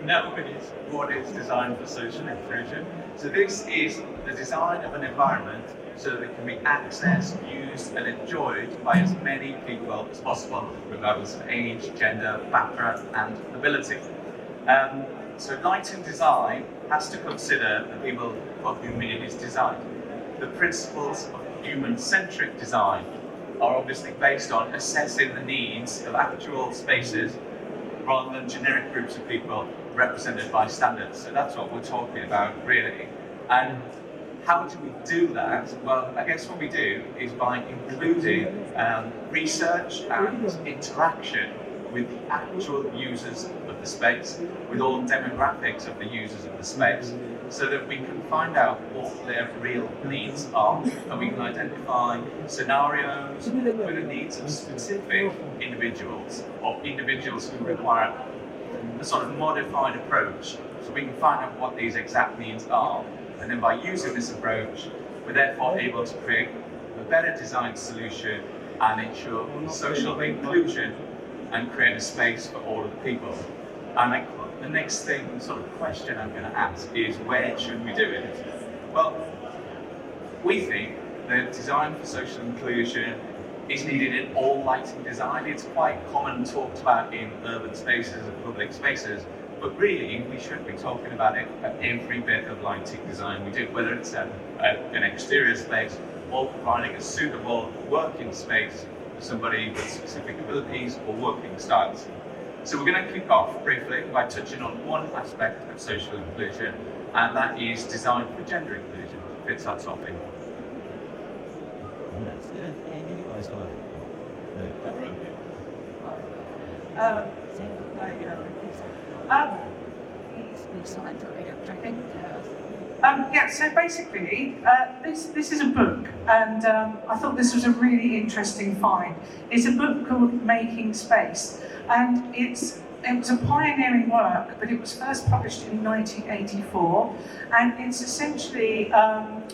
know what is design for social inclusion. So this is the design of an environment so that it can be accessed, used and enjoyed by as many people as possible, regardless of age, gender, background and ability. So lighting design has to consider the people for whom it is designed. The principles of human-centric design are obviously based on assessing the needs of actual spaces rather than generic groups of people represented by standards. So that's what we're talking about really. And how do we do that? Well, I guess what we do is by including research and interaction with the actual users of the space, with all demographics of the users of the space, so that we can find out what their real needs are, and we can identify scenarios with the needs of specific individuals, or individuals who require a sort of modified approach, so we can find out what these exact needs are, and then by using this approach, we're therefore able to create a better designed solution and ensure social inclusion and create a space for all of the people. And the next sort of question I'm going to ask is, where should we do it? Well, we think that design for social inclusion is needed in all lighting design. It's quite common talked about in urban spaces and public spaces, but really we should be talking about it at every bit of lighting design we do, whether it's an exterior space or providing a suitable working space for somebody with specific abilities or working styles. So we're going to kick off briefly by touching on one aspect of social inclusion, and that is design for gender inclusion. Fits that topic. So basically, this is a book, and I thought this was a really interesting find. It's a book called Making Space, and it was a pioneering work, but it was first published in 1984, and it's essentially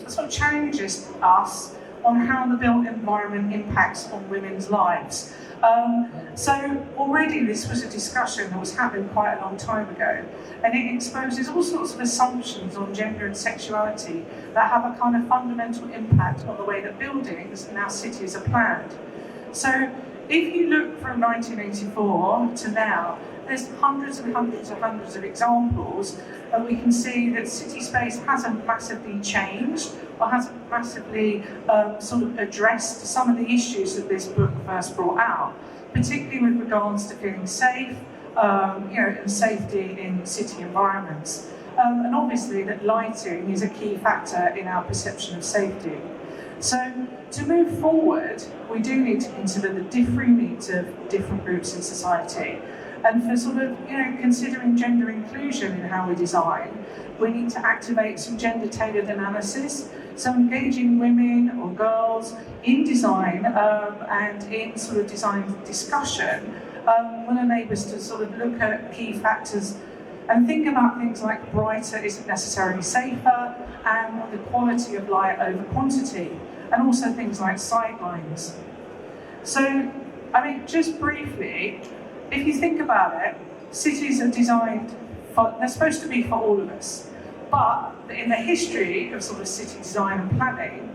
sort of challenges us on how the built environment impacts on women's lives. So already this was a discussion that was happening quite a long time ago, and it exposes all sorts of assumptions on gender and sexuality that have a kind of fundamental impact on the way that buildings in our cities are planned. So if you look from 1984 to now, there's hundreds and hundreds and hundreds of examples, and we can see that city space hasn't massively changed or hasn't massively sort of addressed some of the issues that this book first brought out, particularly with regards to feeling safe, and safety in city environments. And obviously that lighting is a key factor in our perception of safety. So to move forward, we do need to consider the differing needs of different groups in society. And for sort of, considering gender inclusion in how we design, we need to activate some gender-tailored analysis. So engaging women or girls in design and in sort of design discussion will enable us to sort of look at key factors and think about things like brighter isn't necessarily safer, and the quality of light over quantity, and also things like sightlines. So, just briefly, if you think about it, cities are designed they're supposed to be for all of us. But in the history of sort of city design and planning,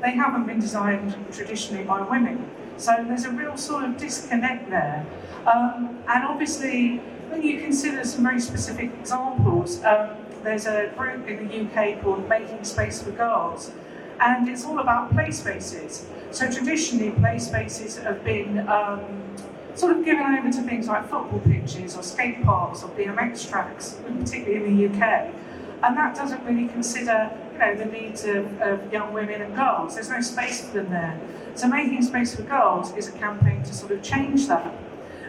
they haven't been designed traditionally by women. So there's a real sort of disconnect there. And obviously, when you consider some very specific examples, there's a group in the UK called Making Space for Girls, and it's all about play spaces. So traditionally, play spaces have been sort of given over to things like football pitches or skate parks or BMX tracks, particularly in the UK. And that doesn't really consider, the needs of young women and girls. There's no space for them there. So Making Space for Girls is a campaign to sort of change that.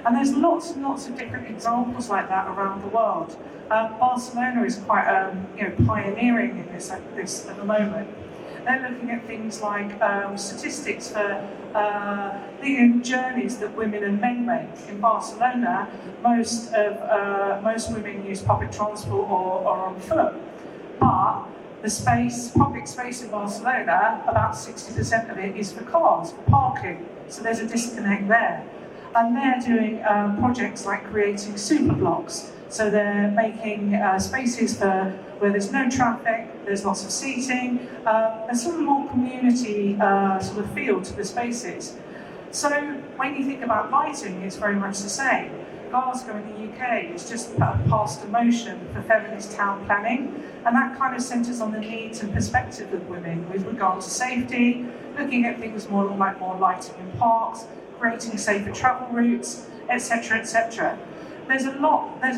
And there's lots and lots of different examples like that around the world. Barcelona is quite, pioneering in this at the moment. They're looking at things like statistics for the journeys that women and men make. In Barcelona, most women use public transport or on foot. But the public space in Barcelona, about 60% of it is for cars, for parking. So there's a disconnect there. And they're doing projects like creating super blocks. So they're making spaces for where there's no traffic, there's lots of seating, there's sort of more community sort of feel to the spaces. So when you think about lighting, it's very much the same. Glasgow in the UK has just passed a motion for feminist town planning, and that kind of centres on the needs and perspective of women with regard to safety, looking at things more lighting in parks, creating safer travel routes, etc., etc. There's a lot of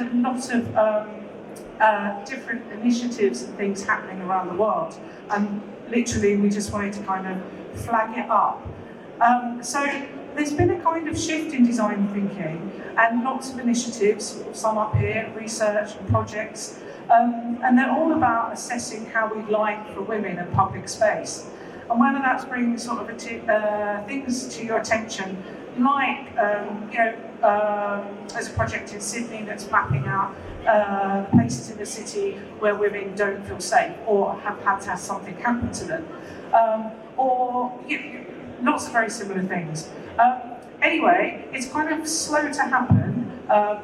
different initiatives and things happening around the world, and literally we just wanted to kind of flag it up. So there's been a kind of shift in design thinking and lots of initiatives, some up here, research and projects, and they're all about assessing how we light for women in public space. And whether that's bringing sort of things to your attention, like, there's a project in Sydney that's mapping out places in the city where women don't feel safe or have had to have something happen to them. Lots of very similar things. Anyway, it's kind of slow to happen,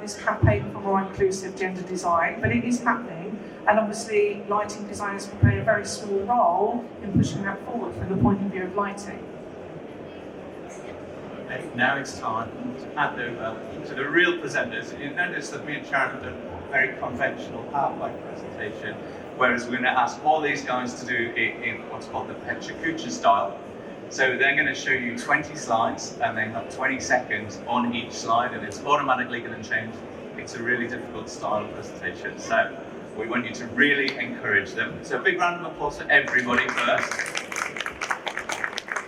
this campaign for more inclusive gender design, but it is happening, and obviously lighting designers can play a very small role in pushing that forward from the point of view of lighting. Okay, now it's time to hand over to the real presenters. You notice that me and Sharon have done a very conventional PowerPoint presentation, whereas we're going to ask all these guys to do it in what's called the Pecha style. So they're going to show you 20 slides, and they have 20 seconds on each slide, and it's automatically going to change. It's a really difficult style of presentation, so we want you to really encourage them. So a big round of applause for everybody first.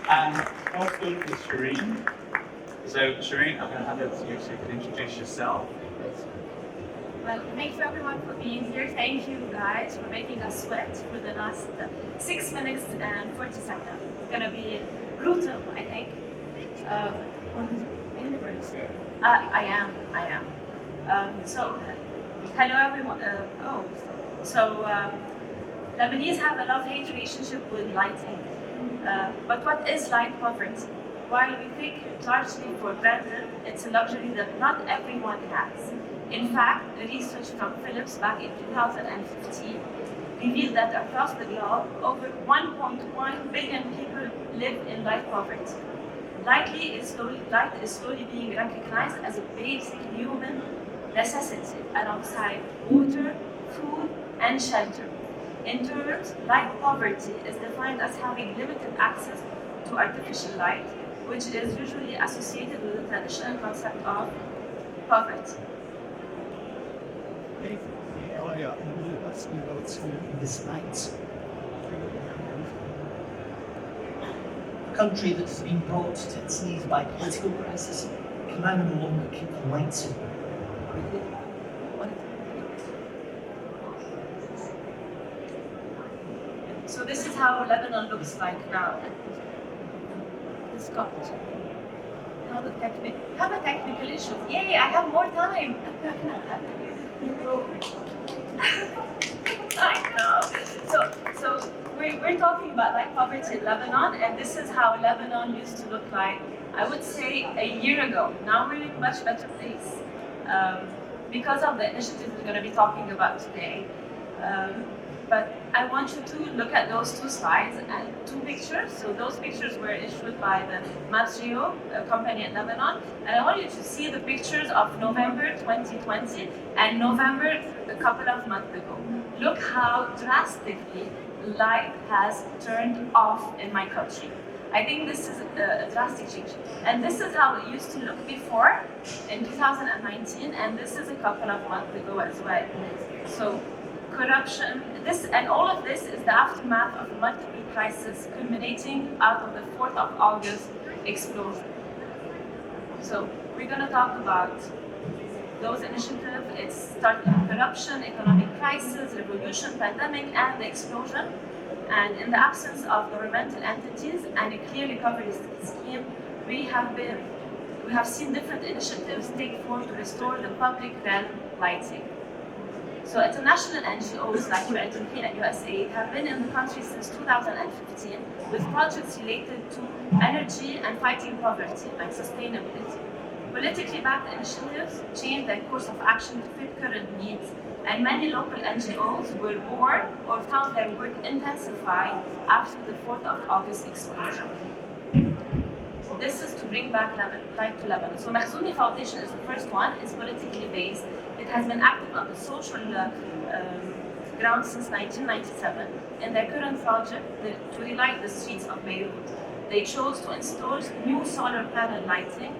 And also to Shireen. So Shireen, I'm going to hand over to you so you can introduce yourself. Well, thank you everyone for being here. Thank you guys for making us sweat for the last 6 minutes and 40 seconds. It's going to be brutal, I think. I am. So, hello everyone. Lebanese have a love-hate relationship with lighting. But what is light poverty? While we take it largely for granted, it's a luxury that not everyone has. In fact, the research from Philips back in 2015 revealed that across the globe, over 1.1 billion people live in light poverty. Light is slowly being recognized as a basic human necessity alongside water, food, and shelter. In terms, light poverty is defined as having limited access to artificial light, which is usually associated with the traditional concept of poverty. Yeah, asking about this night. A country that has been brought to its knees by political crisis can now no longer keep the lights on. So this is how Lebanon looks like now. It's got have a technical issue. Yay, I have more time. I know. So we're talking about light poverty in Lebanon, and this is how Lebanon used to look like, I would say, a year ago. Now we're in a much better place because of the initiatives we're going to be talking about today. But I want you to look at those two slides and two pictures. So those pictures were issued by the Masrio, a company in Lebanon. And I want you to see the pictures of November 2020 and November a couple of months ago. Look how drastically light has turned off in my country. I think this is a drastic change. And this is how it used to look before in 2019, and this is a couple of months ago as well. So corruption, all of this is the aftermath of multiple crises culminating out of the 4th of August explosion. So we're going to talk about those initiatives. It started with corruption, economic crisis, revolution, pandemic, and the explosion. And in the absence of governmental entities and a clear recovery scheme, we have seen different initiatives take form to restore the public realm lighting. So international NGOs like UNDP and USAID have been in the country since 2015 with projects related to energy and fighting poverty and sustainability. Politically backed initiatives changed their course of action to fit current needs, and many local NGOs were born or found their work intensified after the 4th of August explosion. This is to bring back life to Lebanon. So Makhzouni Foundation is the first one. It's politically based. It has been active on the social ground since 1997. In their current project, to relight the streets of Beirut, they chose to install new solar panel lighting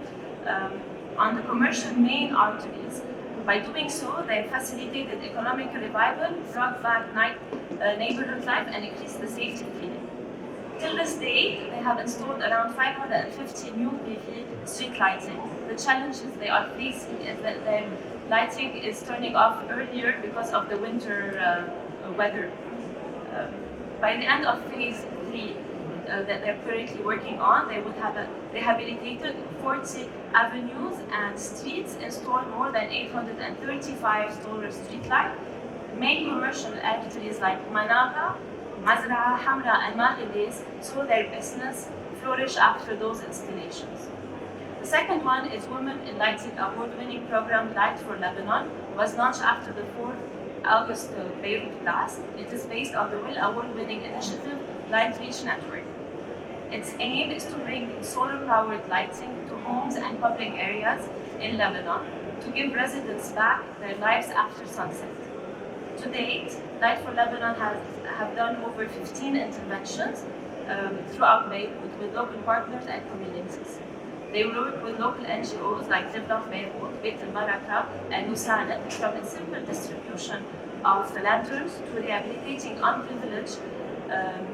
on the commercial main arteries. By doing so, they facilitated economic revival, brought back neighborhood life, and increased the safety cleaning. Till this date, they have installed around 550 new PV street lighting. The challenges they are facing is that their lighting is turning off earlier because of the winter weather. By the end of phase 3 that they're currently working on, they would have rehabilitated 40 avenues and streets, installed more than 835 solar streetlights. Main commercial arteries like Managa, Mazraa, Hamra, and Maghidis saw their business flourish after those installations. The second one is Women in Lighting award-winning program Light for Lebanon, was launched after the 4th August Beirut blast. It is based on the WIL award-winning initiative Light Reach Network. Its aim is to bring solar-powered lighting to homes and public areas in Lebanon to give residents back their lives after sunset. To date, Light for Lebanon have done over 15 interventions throughout Beirut with local partners and communities. They work with local NGOs like Develop Beirut, Beit al-Baraka, and Nusanet, from a simple distribution of the lanterns to rehabilitating unprivileged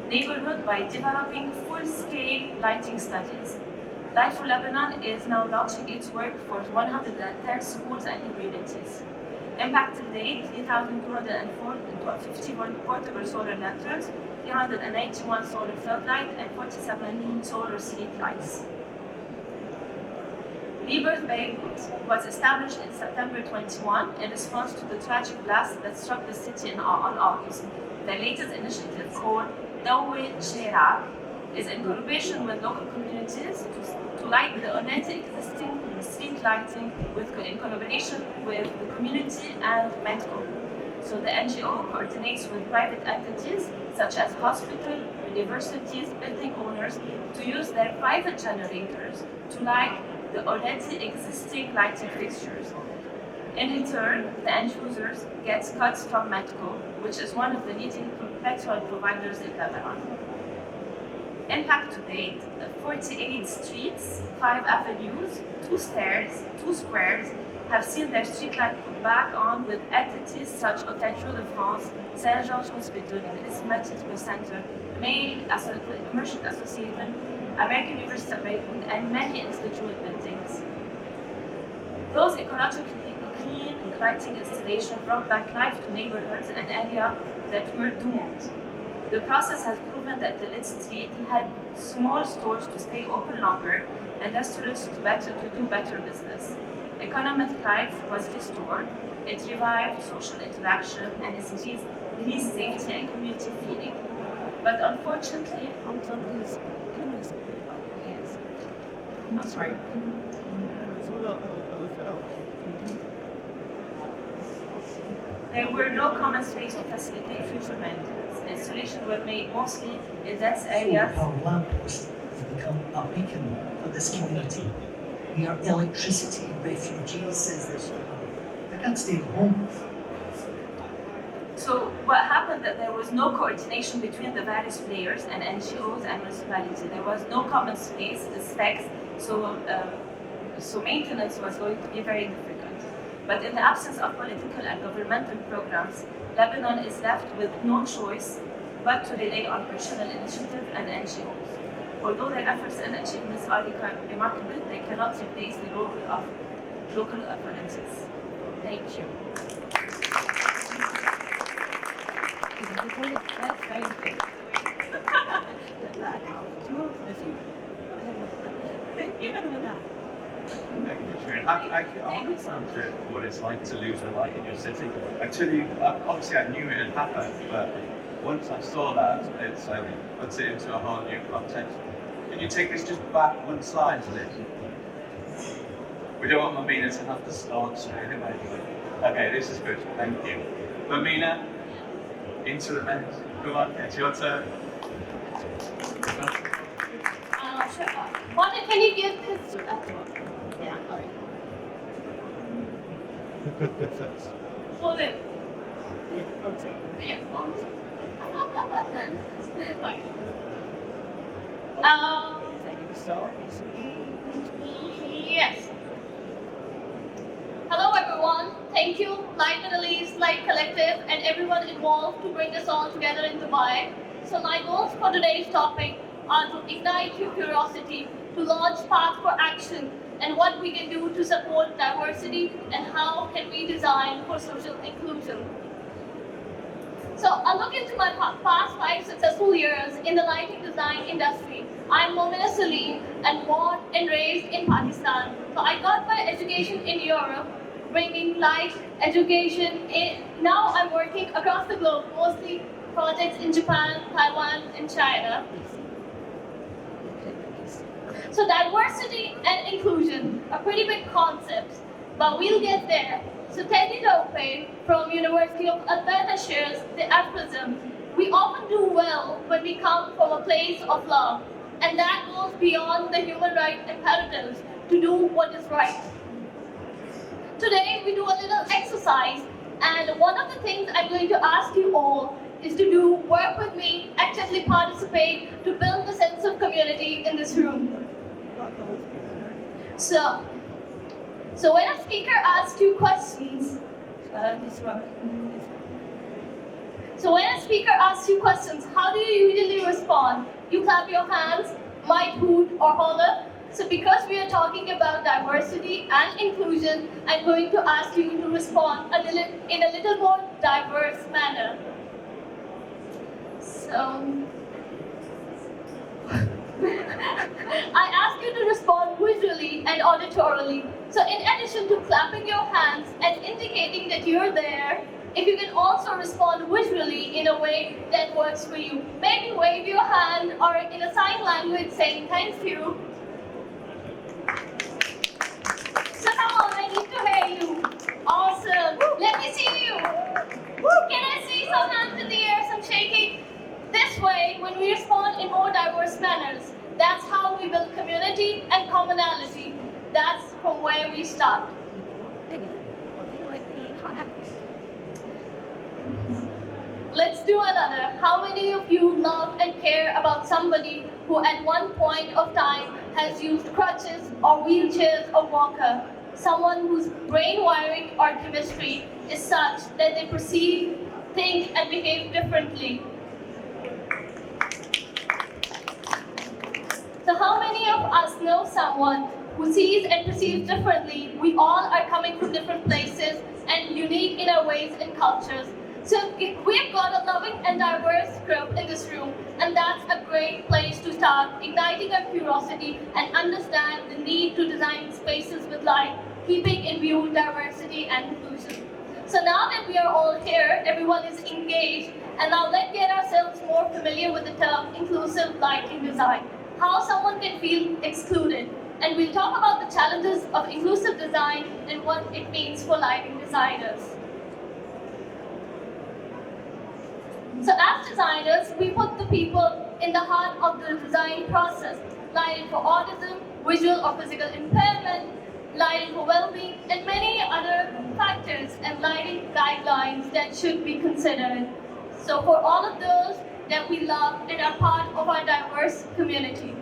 neighborhood by developing full-scale lighting studies. Light for Lebanon is now launching its work for 110 schools and communities. Impact to date, 3,251 portable solar lanterns, 391 solar floodlights, and 47 solar street lights. Rebirth Beirut was established in September 21 in response to the tragic blast that struck the city on August. The latest initiative, called Dawi Shera, is in collaboration with local communities to light the already existing street lighting in collaboration with the community and Medco. So the NGO coordinates with private entities such as hospitals, universities, building owners to use their private generators to light the already existing lighting fixtures. In return, the end users get cuts from Medco, which is one of the leading petrol providers in Lebanon. Impact to date, 48 streets, 5 avenues, 2 stairs, 2 squares have seen their streetlight put back on with entities such as Hôtel de France, Saint Georges Hospital, Christmas Medical Center, Mail Commercial Association, American University of Beirut, and many individual buildings. Those ecologically clean lighting installations brought back life to neighborhoods and areas that were doomed. The process has proven that the lit street had small stores to stay open longer and restaurants to do better business. Economic life was restored, it revived social interaction, and increased safety and community feeling. But unfortunately, I'm sorry. There were no common space to facilitate future maintenance. Installations were made mostly in dense areas. Our lamppost has become a beacon for this community. We are electricity refugees, says this woman. I can't stay at home. So what happened that there was no coordination between the various players and NGOs and municipalities. There was no common space, the specs, so maintenance was going to be very difficult. But in the absence of political and governmental programs, Lebanon is left with no choice but to rely on personal initiative and NGOs. Although their efforts and achievements are remarkable, they cannot replace the role of local volunteers. Thank you. I understand what it's like to lose a light in your city. Actually, obviously I knew it had happened, but once I saw that, it's puts it into a whole new context. Can you take this just back one slide, please? We don't want Mamina to have to start straight away. Okay, this is good. Thank you. Mamina, into the mess. Come on, it's your turn. Sure. Martin, can you give this? Yeah, all right. Hold it. Yeah. Yes. Hello, everyone. Thank you, Light Middle East, Light Collective, and everyone involved to bring us all together in Dubai. So my goals for today's topic are to ignite your curiosity, to launch path for action, and what we can do to support diversity, and how can we design for social inclusion. So I look into my past 5 successful years in the lighting design industry. I'm Momina Salim and born and raised in Pakistan. So I got my education in Europe, bringing light education in. Now I'm working across the globe, mostly projects in Japan, Taiwan, and China. So diversity and inclusion are pretty big concepts, but we'll get there. So Teddy Lope from University of Atlanta shares the aphorism, we often do well when we come from a place of love, and that goes beyond the human rights imperatives to do what is right. Today we do a little exercise, and one of the things I'm going to ask you all is to do work with me, actively participate to build a sense of community in this room. So when a speaker asks you questions, how do you usually respond? You clap your hands, might hoot or holler. So because we are talking about diversity and inclusion, I'm going to ask you to respond in a little more diverse manner. So I ask you to respond visually and auditorily. So in addition to clapping your hands and indicating that you're there, if you can also respond visually in a way that works for you. Maybe wave your hand or in a sign language saying thank you. So come on, I need to hear you. Awesome. Let me see you. Can I see some hands in the air, some shaking? This way, when we respond in more diverse manners, that's how we build community and commonality. That's from where we start. Let's do another. How many of you love and care about somebody who at one point of time has used crutches or wheelchairs or walker? Someone whose brain wiring or chemistry is such that they perceive, think, and behave differently. So how many of us know someone who sees and perceives differently? We all are coming from different places and unique in our ways and cultures. So we've got a loving and diverse group in this room, and that's a great place to start igniting our curiosity and understand the need to design spaces with light, keeping in view diversity and inclusion. So now that we are all here, everyone is engaged, and now let's get ourselves more familiar with the term inclusive lighting design. How someone can feel excluded. And we'll talk about the challenges of inclusive design and what it means for lighting designers. So as designers, we put the people in the heart of the design process. Lighting for autism, visual or physical impairment, lighting for well-being, and many other factors and lighting guidelines that should be considered. So for all of those that we love and are part of our diverse community.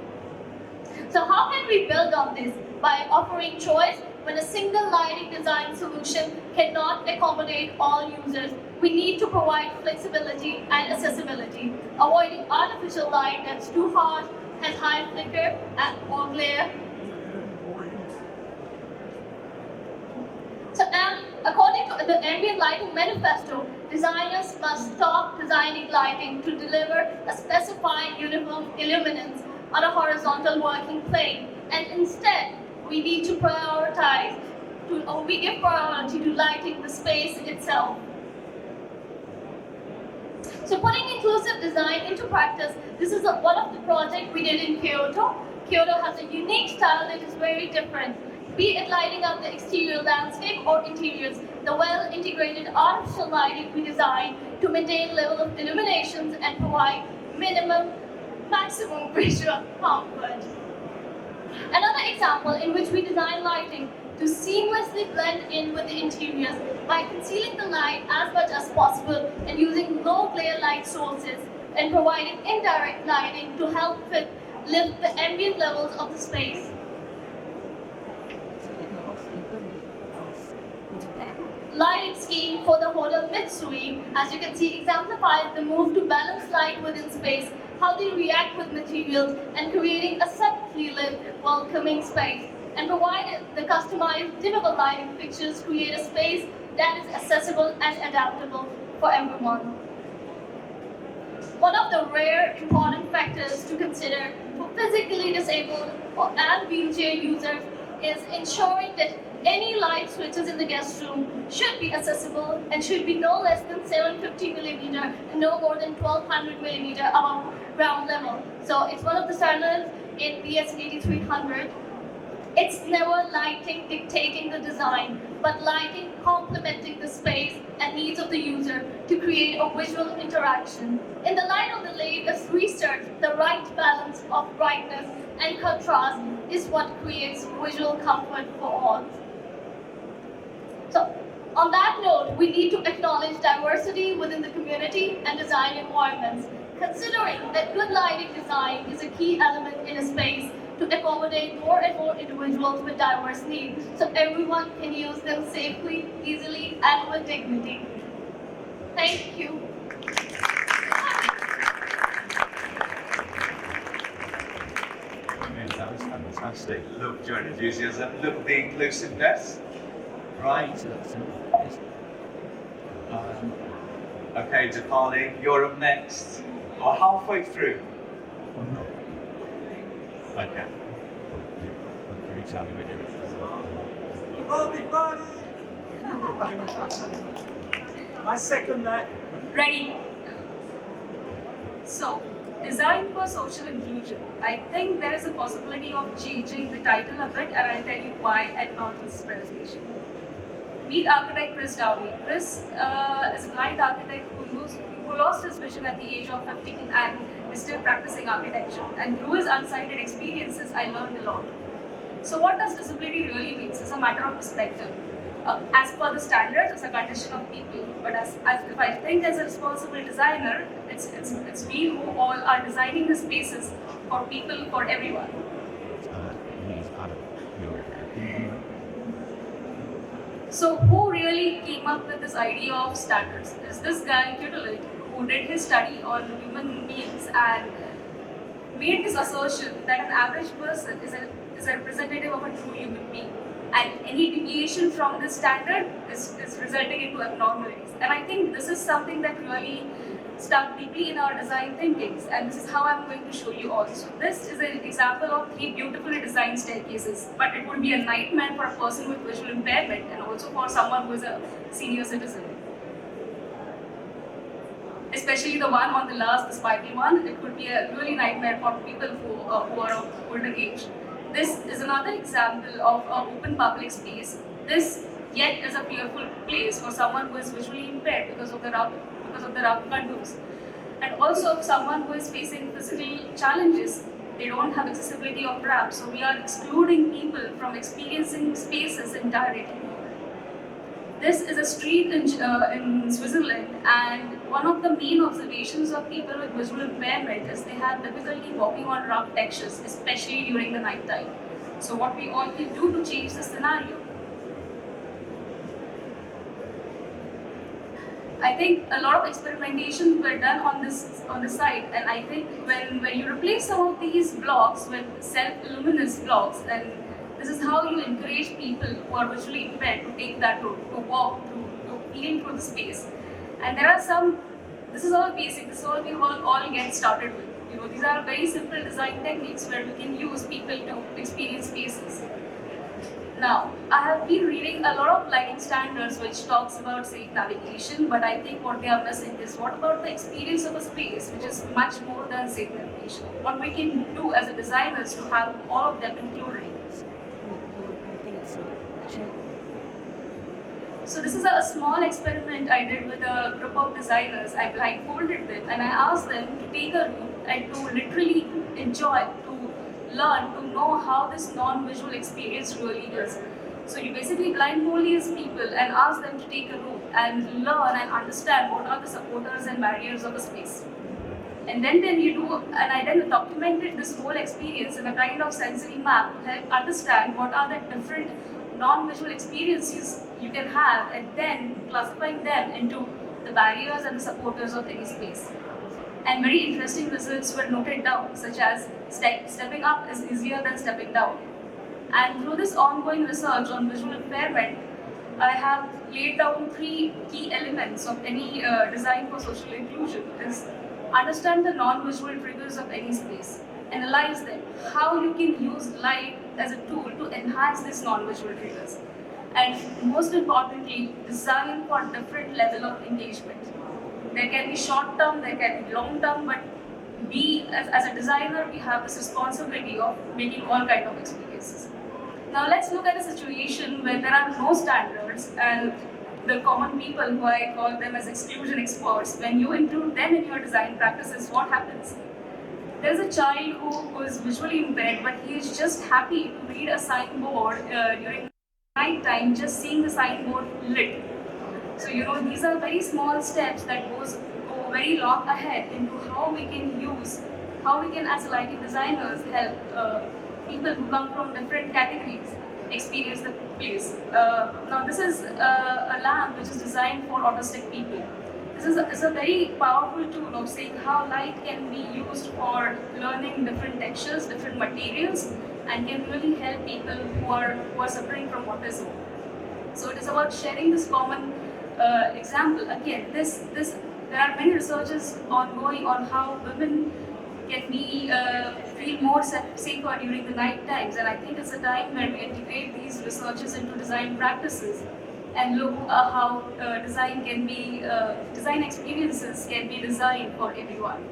So how can we build on this? By offering choice. When a single lighting design solution cannot accommodate all users, we need to provide flexibility and accessibility, avoiding artificial light that's too harsh, has high flicker or glare. So according to the Ambient Lighting Manifesto, designers must stop designing lighting to deliver a specified uniform illuminance on a horizontal working plane, and instead we need to prioritize, we give priority to lighting the space itself. So putting inclusive design into practice, this is one of the projects we did in Kyoto. Kyoto has a unique style that is very different. Be it lighting up the exterior landscape or interiors, the well-integrated artificial lighting we design to maintain level of illuminations and provide maximum visual comfort. Another example in which we design lighting to seamlessly blend in with the interiors by concealing the light as much as possible and using low glare light sources and providing indirect lighting to help lift the ambient levels of the space. Lighting scheme for the hotel Mitsui, as you can see, exemplifies the move to balance light within space, how they react with materials, and creating a subtly lit, welcoming space. And provided the customized dimmable lighting fixtures create a space that is accessible and adaptable for everyone. One of the rare important factors to consider for physically disabled and wheelchair users is ensuring that any light switches in the guest room should be accessible and should be no less than 750 millimeter and no more than 1200 millimeter above ground level. So it's one of the standards in BS 8300. It's never lighting dictating the design, but lighting complementing the space and needs of the user to create a visual interaction. In the light of the latest research, the right balance of brightness and contrast is what creates visual comfort for all. So, on that note, we need to acknowledge diversity within the community and design environments, considering that good lighting design is a key element in a space to accommodate more and more individuals with diverse needs, so everyone can use them safely, easily, and with dignity. Thank you. That was fantastic. Loved your enthusiasm. Loved the inclusiveness. Right. Okay, Japani, you're up next. Or halfway through. Okay. Can you tell me what you're I second that. Ready? So, design for social inclusion. I think there is a possibility of changing the title a bit, and I'll tell you why at not this presentation. Meet architect Chris Downey. Chris is a blind architect who lost his vision at the age of 15 and is still practicing architecture. And through his unsighted experiences, I learned a lot. So what does disability really mean? It's a matter of perspective. As per the standards, it's a condition of people. But as if I think as a responsible designer, it's we who all are designing the spaces for people, for everyone. So who really came up with this idea of standards? Is this guy Tutelit, who did his study on human beings and made this assertion that an average person is a representative of a true human being, and any deviation from this standard is resulting into abnormalities. And I think this is something that really stuck deeply in our design thinkings, and this is how I'm going to show you also. This is an example of 3 beautifully designed staircases, but it would be a nightmare for a person with visual impairment and also for someone who is a senior citizen. Especially the one on the last, the spiky one, it could be a really nightmare for people who are of older age. This is another example of an open public space. This yet is a fearful place for someone who is visually impaired because of the rough contours. And also someone who is facing physical challenges, they don't have accessibility of ramps, so we are excluding people from experiencing spaces entirely. This is a street in Switzerland, and one of the main observations of people with visual impairment is they have difficulty walking on rough textures, especially during the night time. So what we all can do to change the scenario? I think a lot of experimentations were done on the site, and I think when you replace some of these blocks with self-luminous blocks, then this is how you encourage people who are visually impaired to take that road, to walk through, to feel through the space. And there are some, this is all basic, this is all we all get started with. You know, these are very simple design techniques where we can use people to experience spaces. Now, I have been reading a lot of lighting standards which talks about safe navigation, but I think what they are missing is what about the experience of a space, which is much more than safe navigation. What we can do as a designer is to have all of them included. So this is a small experiment I did with a group of designers. I blindfolded them and I asked them to take a route and to literally enjoy, to learn, to know how this non-visual experience really is. So you basically blindfold these people and ask them to take a route and learn and understand what are the supporters and barriers of a space. And then I then documented this whole experience in a kind of sensory map to help understand what are the different non-visual experiences you can have, and then classifying them into the barriers and the supporters of any space. And very interesting results were noted down, such as stepping up is easier than stepping down. And through this ongoing research on visual impairment, I have laid down 3 key elements of any design for social inclusion. Is understand the non-visual triggers of any space, analyze them, how you can use light as a tool to enhance these non-visual triggers, and most importantly, design for different level of engagement. There can be short-term, there can be long-term, but we as a designer, we have this responsibility of making all kinds of experiences. Now let's look at a situation where there are no standards and the common people, who I call them as exclusion experts, when you include them in your design practices, what happens? There's a child who is visually impaired, but he is just happy to read a signboard during night time, just seeing the signboard lit. So these are very small steps that go very long ahead into how we can as lighting designers help people who come from different categories experience the place. Now this is a lamp which is designed for autistic people. This is a very powerful tool of saying how light can be used for learning different textures, different materials, and can really help people who are suffering from autism. So it is about sharing this common example. Again, there are many researches ongoing on how women can be feel more safer during the night times, and I think it's a time where we integrate these researches into design practices and look how design experiences can be designed for everyone.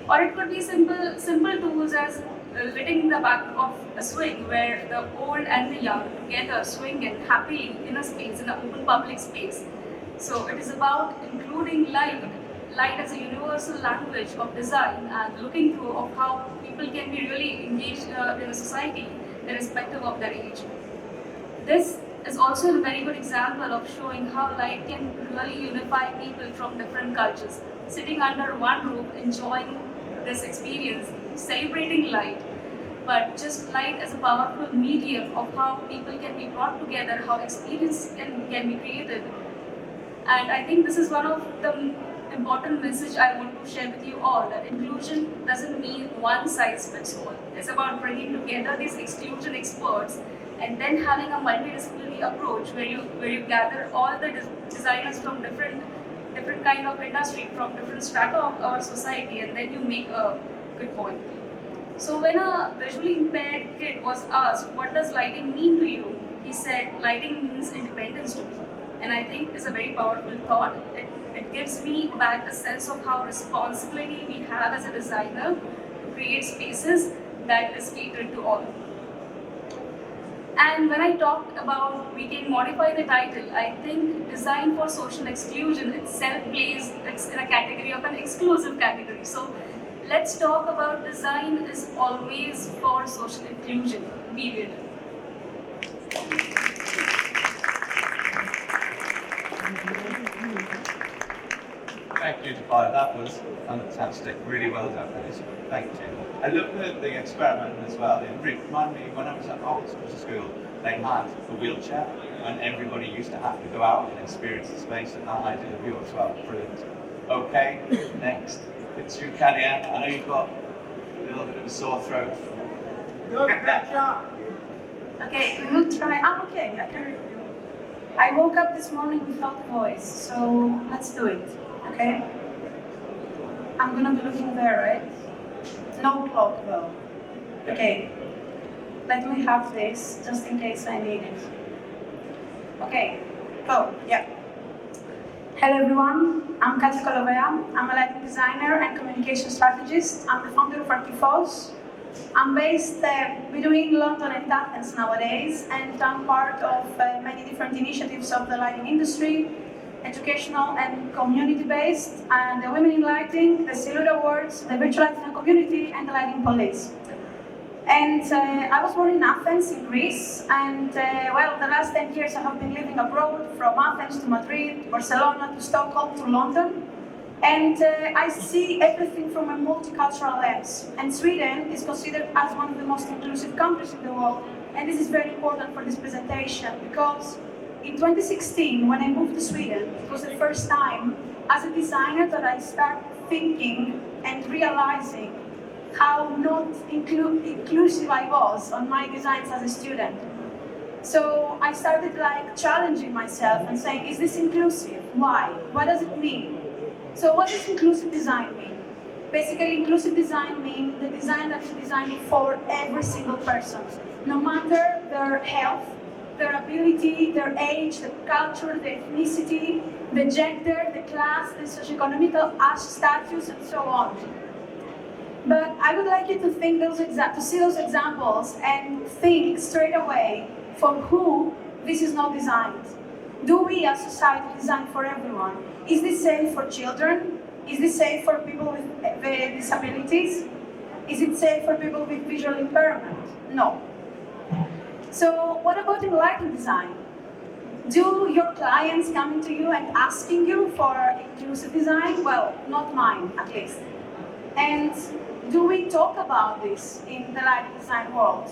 Or it could be simple tools as letting the back of a swing where the old and the young together swinging happily in a space, in an open public space. So it is about including light as a universal language of design and looking through of how people can be really engaged in a society irrespective of their age. This is also a very good example of showing how light can really unify people from different cultures, sitting under one roof, enjoying this experience, celebrating light, but just light as a powerful medium of how people can be brought together, how experience can be created. And I think this is one of the important message I want to share with you all, that inclusion doesn't mean one size fits all. It's about bringing together these exclusion experts and then having a multidisciplinary approach where you gather all the designers from different kind of industry, from different strata of our society, and then you make a good point. So when a visually impaired kid was asked, what does lighting mean to you? He said, lighting means independence to me. And I think it's a very powerful thought. It gives me back a sense of how responsibility we have as a designer to create spaces that is catered to all. And when I talked about we can modify the title, I think design for social exclusion itself it's in a category of an exclusive category. So let's talk about design is always for social inclusion, period. Thank you, Jafar. That was fantastic. Really well done, Liz. Thank you. I love the experiment as well. It reminded me when I was at art school, they had a wheelchair, and everybody used to have to go out and experience the space, and that I did a view as well. Brilliant. Okay, next. It's you, Kadia. I know you've got a little bit of a sore throat. Good job. Okay, we will try. Okay, I can. I woke up this morning without a voice, so let's do it. Okay? I'm gonna be looking there, right? No clock though. Okay. Let me have this just in case I need it. Okay. Go. Yeah. Hello everyone. I'm Katia Kolovaya. I'm a lighting designer and communication strategist. I'm the founder of Artifos. I'm based between London and Athens nowadays, and I'm part of many different initiatives of the lighting industry, educational and community-based, and the Women in Lighting, the Silver Awards, the Virtual Lighting Community, and the Lighting Police. And I was born in Athens, in Greece, and well, the last 10 years I have been living abroad, from Athens to Madrid, Barcelona to Stockholm to London. And I see everything from a multicultural lens. And Sweden is considered as one of the most inclusive countries in the world. And this is very important for this presentation because in 2016, when I moved to Sweden, it was the first time as a designer that I started thinking and realizing how not inclusive I was on my designs as a student. So I started challenging myself and saying, is this inclusive? Why? What does it mean? So what does inclusive design mean? Basically, inclusive design means the design that is designed for every single person, no matter their health, their ability, their age, the culture, the ethnicity, the gender, the class, the socioeconomic status, and so on. But I would like you to think to see those examples and think straight away for who this is not designed. Do we as society design for everyone? Is this safe for children? Is this safe for people with disabilities? Is it safe for people with visual impairment? No. So what about in lighting design? Do your clients coming to you and asking you for inclusive design? Well, not mine, at least. And do we talk about this in the lighting design world?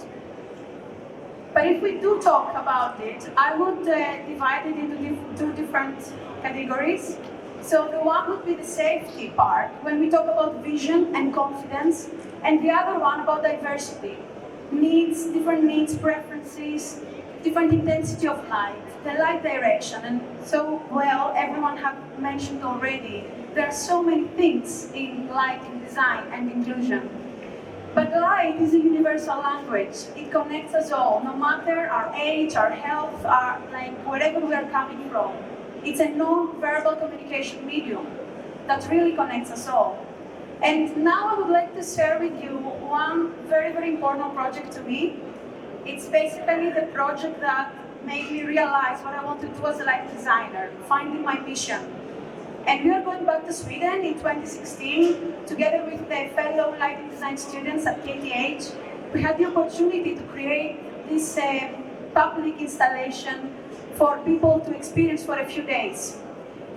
But if we do talk about it, I would divide it into two different categories. So the one would be the safety part, when we talk about vision and confidence, and the other one about diversity. Needs, different needs, preferences, different intensity of light, the light direction, and so, well, everyone have mentioned already, there are so many things in lighting design and inclusion. But light is a universal language. It connects us all, no matter our age, our health, wherever we are coming from. It's a non-verbal communication medium that really connects us all. And now I would like to share with you one very, very important project to me. It's basically the project that made me realize what I want to do as a light designer, finding my mission. And we are going back to Sweden in 2016, together with the fellow lighting design students at KTH. We had the opportunity to create this public installation for people to experience for a few days.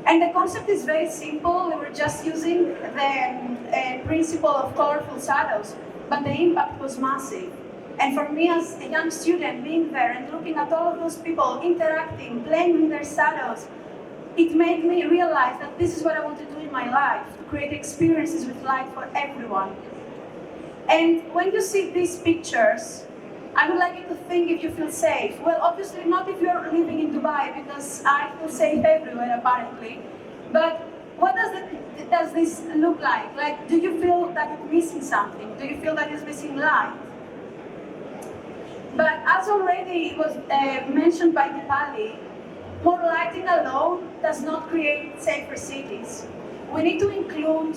And the concept is very simple. We were just using the principle of colorful shadows, but the impact was massive. And for me as a young student, being there and looking at all of those people interacting, playing with their shadows, it made me realize that this is what I want to do in my life, to create experiences with light for everyone. And when you see these pictures, I would like you to think if you feel safe. Well, obviously not if you're living in Dubai, because I feel safe everywhere apparently. But what does this look like? Like, do you feel that it's missing something? Do you feel that it's missing light? But as already was mentioned by Dipali, more lighting alone does not create safer cities. We need to include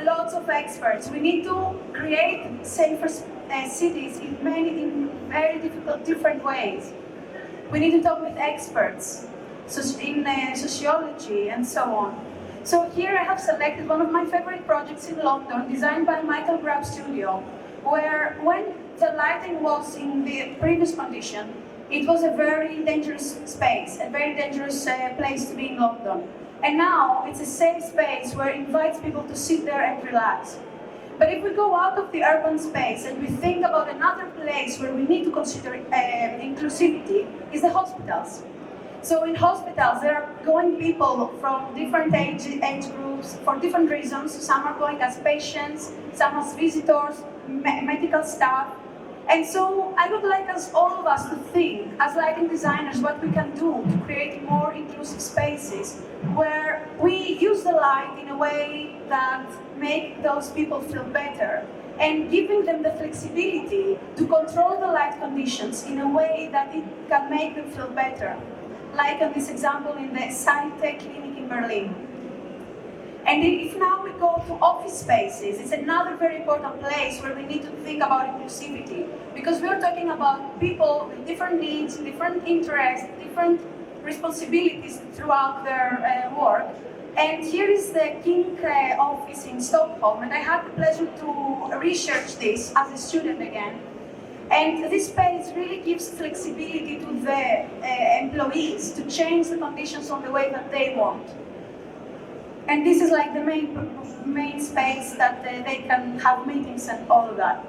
lots of experts. We need to create safer cities in very different ways. We need to talk with experts in sociology and so on. So here I have selected one of my favorite projects in London, designed by Michael Grab Studio, where when the lighting was in the previous condition, it was a very dangerous space, a very dangerous place to be in London. And now it's a safe space where it invites people to sit there and relax. But if we go out of the urban space and we think about another place where we need to consider inclusivity, is the hospitals. So in hospitals, there are going people from different age groups for different reasons. Some are going as patients, some as visitors, medical staff. And so I would like all of us to think, as lighting designers, what we can do to create more inclusive spaces where we use the light in a way that make those people feel better, and giving them the flexibility to control the light conditions in a way that it can make them feel better. Like in this example in the Sci-Tech clinic in Berlin. And if now we go to office spaces, it's another very important place where we need to think about inclusivity, because we're talking about people with different needs, different interests, different responsibilities throughout their work. And here is the King office in Stockholm, and I had the pleasure to research this as a student again. And this space really gives flexibility to the employees to change the conditions on the way that they want. And this is like the main space that they can have meetings and all of that.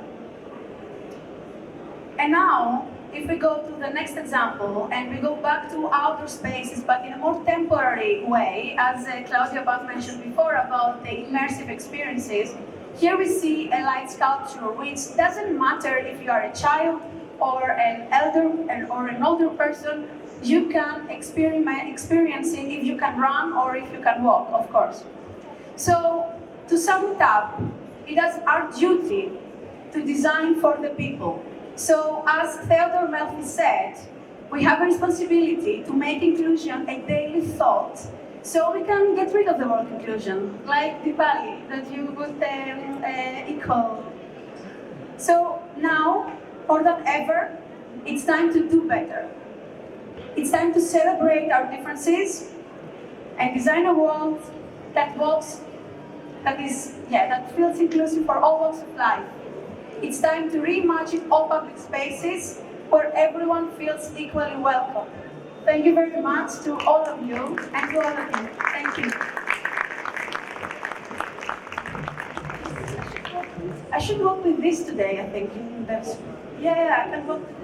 And now, if we go to the next example, and we go back to outdoor spaces, but in a more temporary way, as Claudia Bach mentioned before about the immersive experiences, here we see a light sculpture, which doesn't matter if you are a child or an elder or an older person, you can experience it if you can run or if you can walk, of course. So, to sum it up, it is our duty to design for the people. So, as Theodore Melfi said, we have a responsibility to make inclusion a daily thought, so we can get rid of the word inclusion, like Diwali, that you would equal. So now, more than ever, it's time to do better. It's time to celebrate our differences and design a world that feels inclusive for all walks of life. It's time to reimagine all public spaces where everyone feels equally welcome. Thank you very much to all of you and to all of you. Thank you. I should work with this today, I think. Yeah, I can work with it.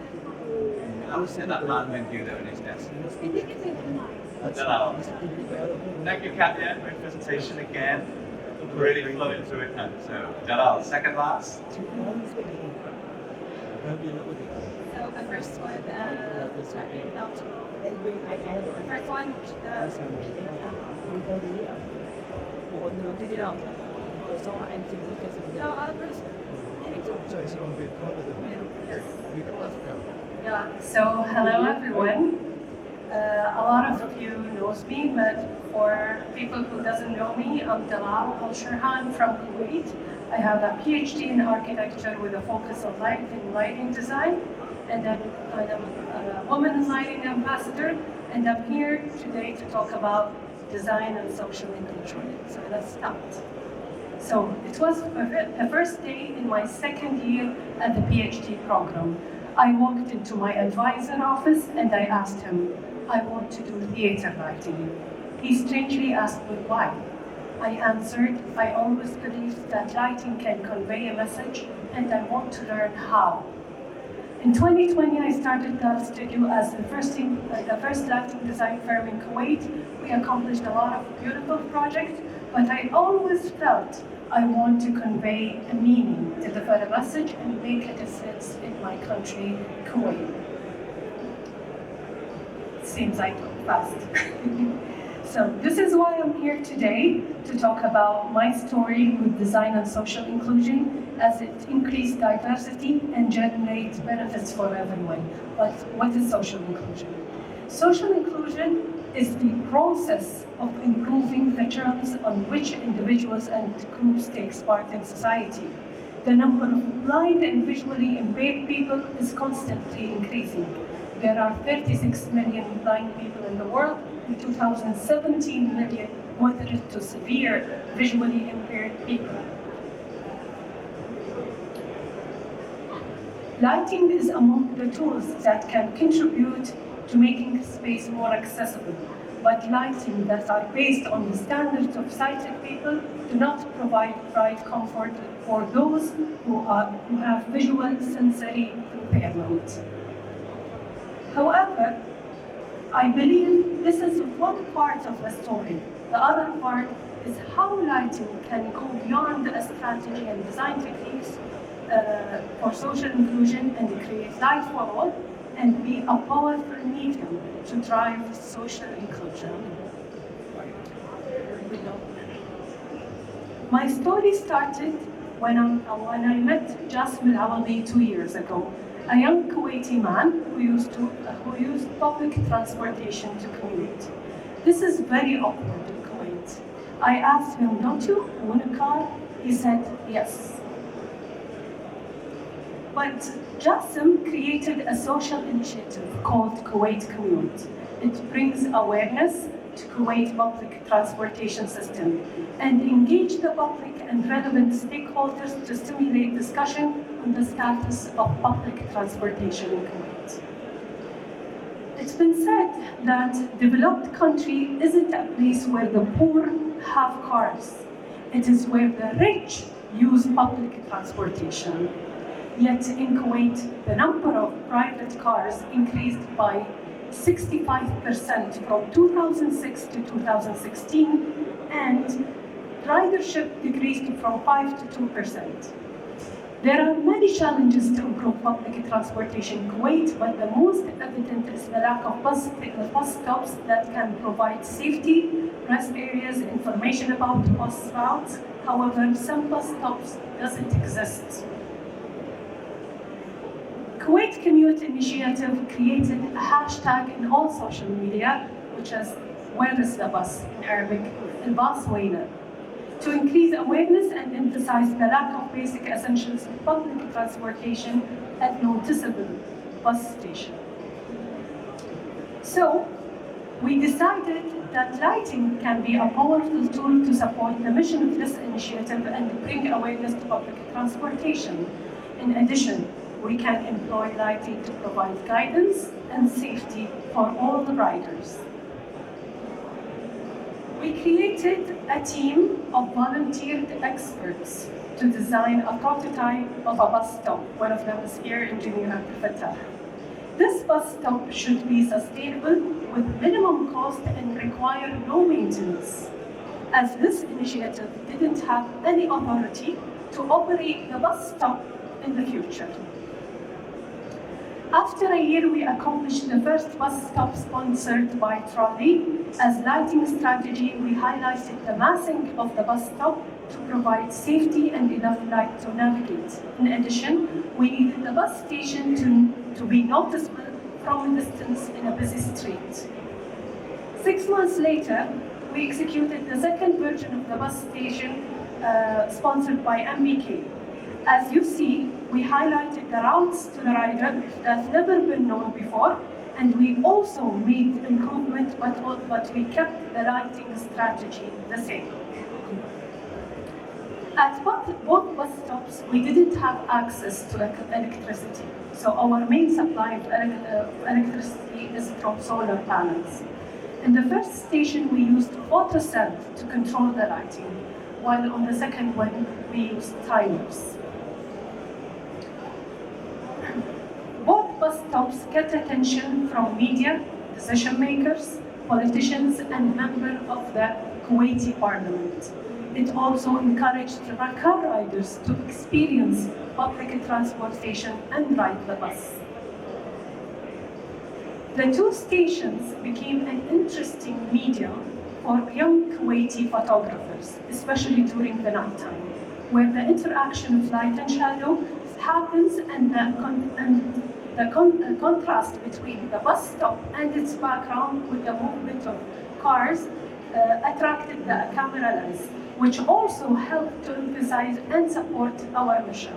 I would say that man with you there in his desk. Thank you, Katya, for your presentation again. Really flowing through it now. So, Jalal, second last. So the first one, Yeah, so hello everyone. A lot of you knows me, but for people who doesn't know me, I'm Dalal Al-Sharhan from Kuwait. I have a PhD in architecture with a focus on lighting design, and I'm a women's lighting ambassador, and I'm here today to talk about design and social inclusion. So let's start. So it was the first day in my second year at the PhD program. I walked into my advisor office and I asked him, I want to do theater lighting. He strangely asked me why. I answered, I always believed that lighting can convey a message and I want to learn how. In 2020, I started Dal Studio as the first lighting design firm in Kuwait. We accomplished a lot of beautiful projects, but I always felt I want to convey a meaning, deliver a message, and make a difference in my country, Kuwait. Seems like fast. So this is why I'm here today, to talk about my story with design and social inclusion as it increases diversity and generates benefits for everyone. But what is social inclusion? Social inclusion is the process of improving the terms on which individuals and groups take part in society. The number of blind and visually impaired people is constantly increasing. There are 36 million blind people in the world, and 2017 million moderate to severe visually impaired people. Lighting is among the tools that can contribute to making space more accessible, but lighting that are based on the standards of sighted people do not provide bright comfort for those who have visual sensory impairment. However, I believe this is one part of the story. The other part is how lighting can go beyond a strategy and design techniques for social inclusion and create light for all, and be a powerful medium to drive social inclusion. My story started when I met Jasmine Awadi 2 years ago, a young Kuwaiti man who used public transportation to commute. This is very awkward in Kuwait. I asked him, don't you own a car? He said, yes. But Jassim created a social initiative called Kuwait Commute. It brings awareness to Kuwait public transportation system and engage the public and relevant stakeholders to stimulate discussion on the status of public transportation in Kuwait. It's been said that developed country isn't a place where the poor have cars. It is where the rich use public transportation. Yet in Kuwait, the number of private cars increased by 65% from 2006 to 2016, and ridership decreased from 5 to 2%. There are many challenges to improve public transportation in Kuwait, but the most evident is the lack of bus stops that can provide safety, rest areas, information about bus routes. However, some bus stops doesn't exist. Kuwait Commute Initiative created a hashtag in all social media, which is "Where is the bus?" in Arabic, "Al-Bas Wayna," to increase awareness and emphasize the lack of basic essentials of public transportation at noticeable bus station. So, we decided that lighting can be a powerful tool to support the mission of this initiative and bring awareness to public transportation. In addition, we can employ lighting to provide guidance and safety for all the riders. We created a team of volunteered experts to design a prototype of a bus stop. One of them is here, Engineer Abdel Fattah. This bus stop should be sustainable with minimum cost and require no maintenance, as this initiative didn't have any authority to operate the bus stop in the future. After a year, we accomplished the first bus stop sponsored by Trolley. As lighting strategy, we highlighted the massing of the bus stop to provide safety and enough light to navigate. In addition, we needed the bus station to be noticeable from a distance in a busy street. 6 months later, we executed the second version of the bus station sponsored by MBK. As you see, we highlighted the routes to the rider that's never been known before, and we also made improvement, but we kept the lighting strategy the same. At both bus stops, we didn't have access to electricity, so our main supply of electricity is from solar panels. In the first station, we used photocell to control the lighting, while on the second one, we used timers. Both bus stops get attention from media, decision makers, politicians, and members of the Kuwaiti parliament. It also encouraged car riders to experience public transportation and ride the bus. The two stations became an interesting medium for young Kuwaiti photographers, especially during the nighttime, where the interaction of light and shadow happens, and the contrast between the bus stop and its background with the movement of cars attracted the camera lens, which also helped to emphasize and support our mission.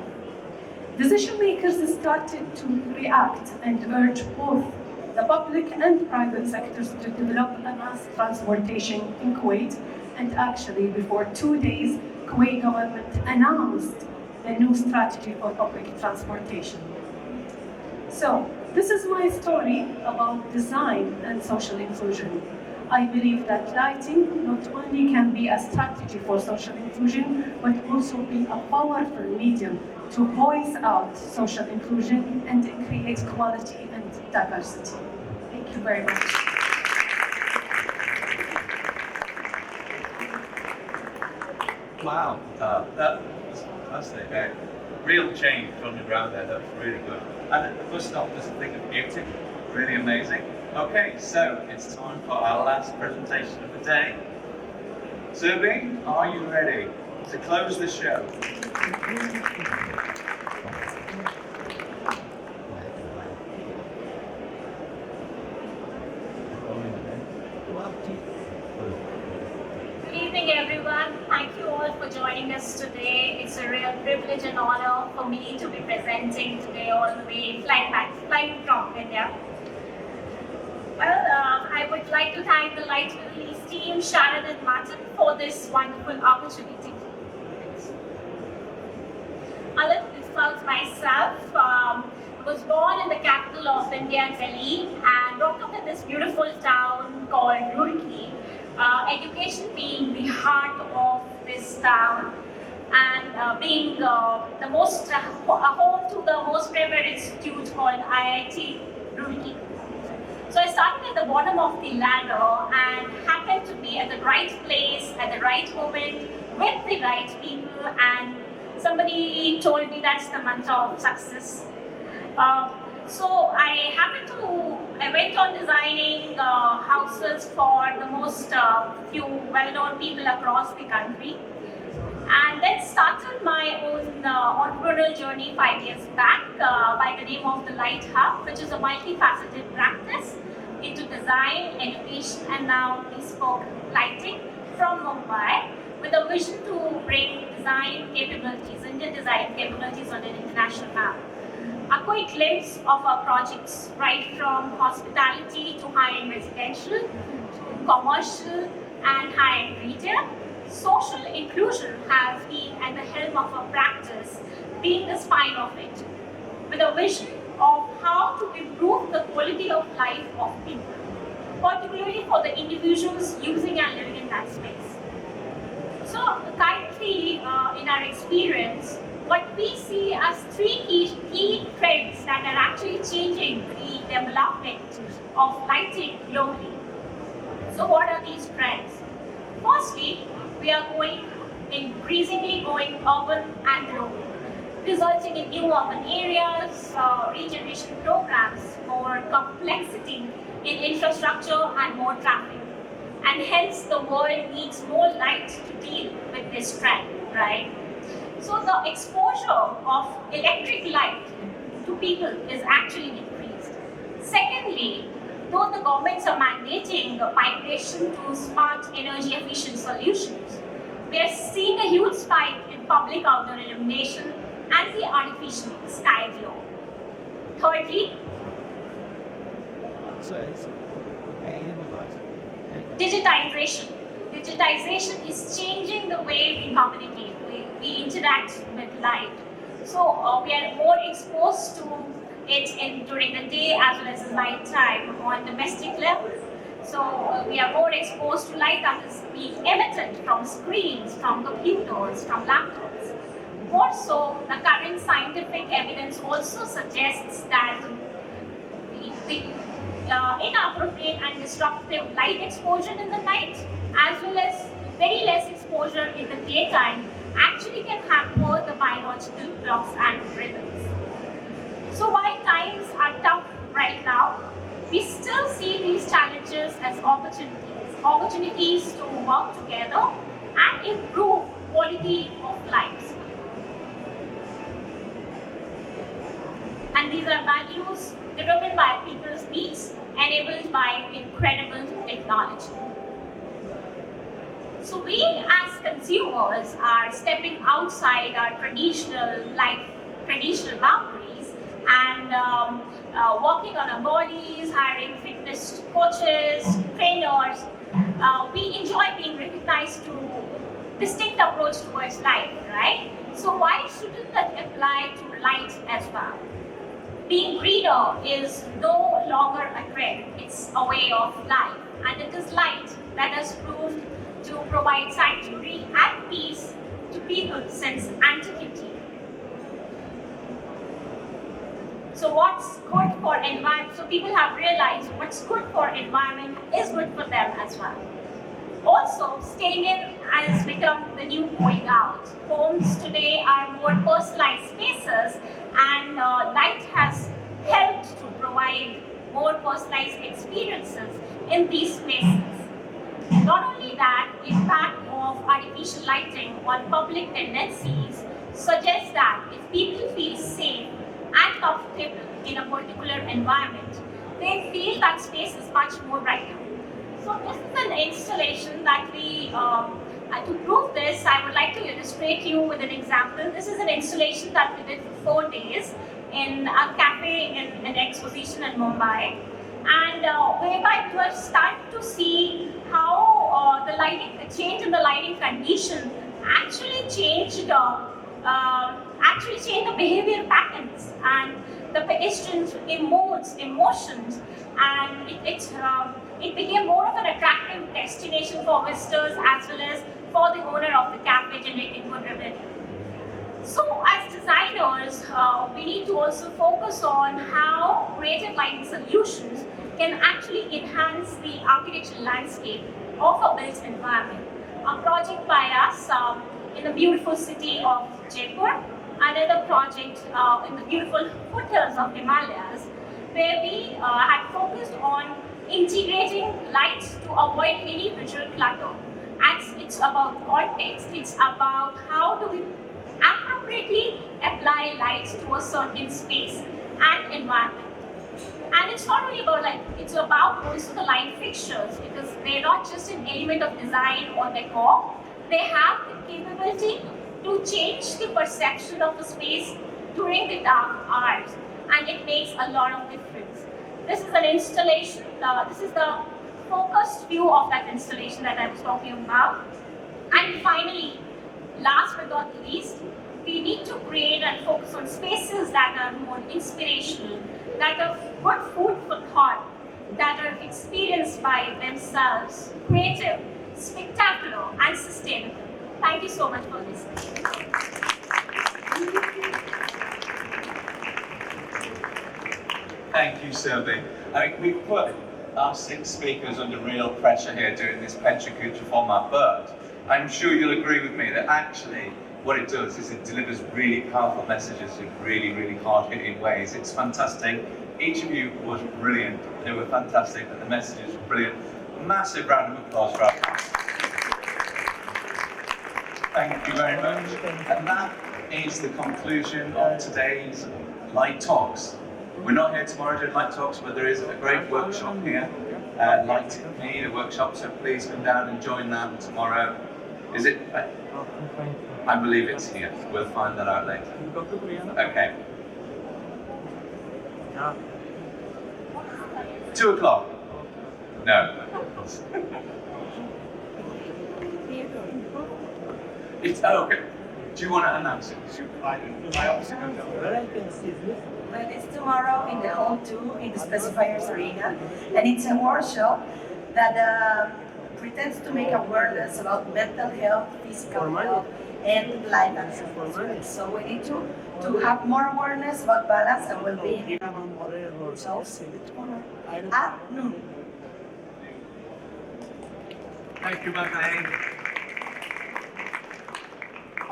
Decision makers started to react and urge both the public and private sectors to develop a mass transportation in Kuwait, and actually before 2 days, Kuwait government announced the new strategy for public transportation. So, this is my story about design and social inclusion. I believe that lighting not only can be a strategy for social inclusion, but also be a powerful medium to voice out social inclusion and create quality and diversity. Thank you very much. Wow, that was fantastic. Real change on the ground there, that was really good. And the bus stop is a thing of beauty, really amazing. Okay, so it's time for our last presentation of the day. Zerbi, are you ready to close the show? Good evening, everyone. for joining us today. It's a real privilege and honor for me to be presenting today all the way flying from India. Well, I would like to thank the Light Middle East team, Sharon and Martin, for this wonderful opportunity. A little bit about myself. Was born in the capital of India, Delhi, and brought up in this beautiful town called Roorkee. Education being the heart of this town, and being the most home to the most premier institute called IIT Roorkee. So I started at the bottom of the ladder and happened to be at the right place at the right moment with the right people, and somebody told me that's the mantra of success. So I went on designing houses for the most few well-known people across the country, and then started my own entrepreneurial journey 5 years back by the name of the Light Hub, which is a multifaceted practice into design, education, and now bespoke lighting from Mumbai, with a vision to bring design capabilities, Indian design capabilities on an international map. A quick glimpse of our projects, right from hospitality to high-end residential, to commercial and high-end retail. Social inclusion has been at the helm of our practice, being the spine of it, with a vision of how to improve the quality of life of people, particularly for the individuals using and living in that space. So currently, in our experience, what we see as three key trends that are actually changing the development of lighting globally. So what are these trends? Firstly, we are increasingly going urban and rural, resulting in new urban areas, regeneration programs, more complexity in infrastructure and more traffic. And hence the world needs more light to deal with this trend, right? So the exposure of electric light to people is actually increased. Secondly, though the governments are mandating the migration to smart energy efficient solutions, we are seeing a huge spike in public outdoor illumination and the artificial sky glow. Thirdly, digitization. Digitization is changing the way we communicate, we interact with light. So we are more exposed to it during the day as well as in night time on domestic level. So we are more exposed to light that is being emitted from screens, from computers, from laptops. More so, the current scientific evidence also suggests that the inappropriate and disruptive light exposure in the night, as well as very less exposure in the daytime, actually can hamper the biological clocks and rhythms. So while times are tough right now, we still see these challenges as opportunities to work together and improve quality of life. And these are values driven by people's needs, enabled by incredible technology. So we as consumers are stepping outside our traditional boundaries and working on our bodies, hiring fitness coaches, trainers. We enjoy being recognized to distinct approach towards life, right? So why shouldn't that apply to light as well? Being greener is no longer a trend, it's a way of life. And it is light that has proved to provide sanctuary and peace to people since antiquity. So what's good for environment? So people have realized what's good for environment is good for them as well. Also, staying in has become the new going out. Homes today are more personalized spaces, and light has helped to provide more personalized experiences in these spaces. Not only that, impact of artificial lighting on public tendencies suggests that if people feel safe and comfortable in a particular environment, they feel that space is much more brighter. So this is an installation that we To prove this, I would like to illustrate you with an example. This is an installation that we did for 4 days in a cafe in an exposition in Mumbai, and whereby we were starting to see how the change in the lighting condition actually changed the behavior patterns and the pedestrians' moods, emotions, and it became more of an attractive destination for visitors as well as for the owner of the cafe, generating good revenue. So as designers, we need to also focus on how creative lighting solutions can actually enhance the architectural landscape of a built environment. A project by us in the beautiful city of Jaipur, another project in the beautiful foothills of Himalayas, where we had focused on integrating lights to avoid any visual clutter. And it's about context, it's about how do we appropriately apply lights to a certain space and environment. And it's not only about light, it's about also the light fixtures, because they're not just an element of design or decor, they have the capability to change the perception of the space during the dark hours, and it makes a lot of difference. This is an installation, this is the focused view of that installation that I was talking about. And finally, last but not least, we need to create and focus on spaces that are more inspirational, that are good food for thought, that are experienced by themselves, creative, spectacular, and sustainable. Thank you so much for listening. Thank you, Sylvie. I mean, we've put our 6 speakers under real pressure here doing this Petra Kucha format, but I'm sure you'll agree with me that actually what it does is it delivers really powerful messages in really, really hard-hitting ways. It's fantastic. Each of you was brilliant. They were fantastic, and the messages were brilliant. Massive round of applause for our panel. Thank you very much. And that is the conclusion of today's Light Talks. We're not here tomorrow doing Light Talks, but there is a great workshop here, Light Me, the workshop, so please come down and join that tomorrow. Is it? I believe it's here. We'll find that out later. Okay. 2 o'clock? No. It's okay. Do you want to announce it? I obviously don't know. Well, it's tomorrow in the Hall 2 in the Specifiers Arena, and it's a workshop that pretends to make awareness about mental health, physical health, and life and so we need to have more awareness about balance and well-being. So, at noon. Thank you, Bethany.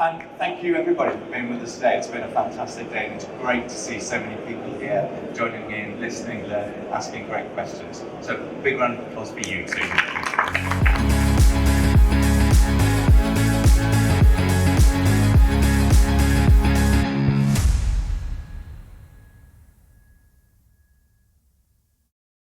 And thank you everybody for being with us today. It's been a fantastic day, and it's great to see so many people here joining in, listening, learning, asking great questions. So big round of applause for you too.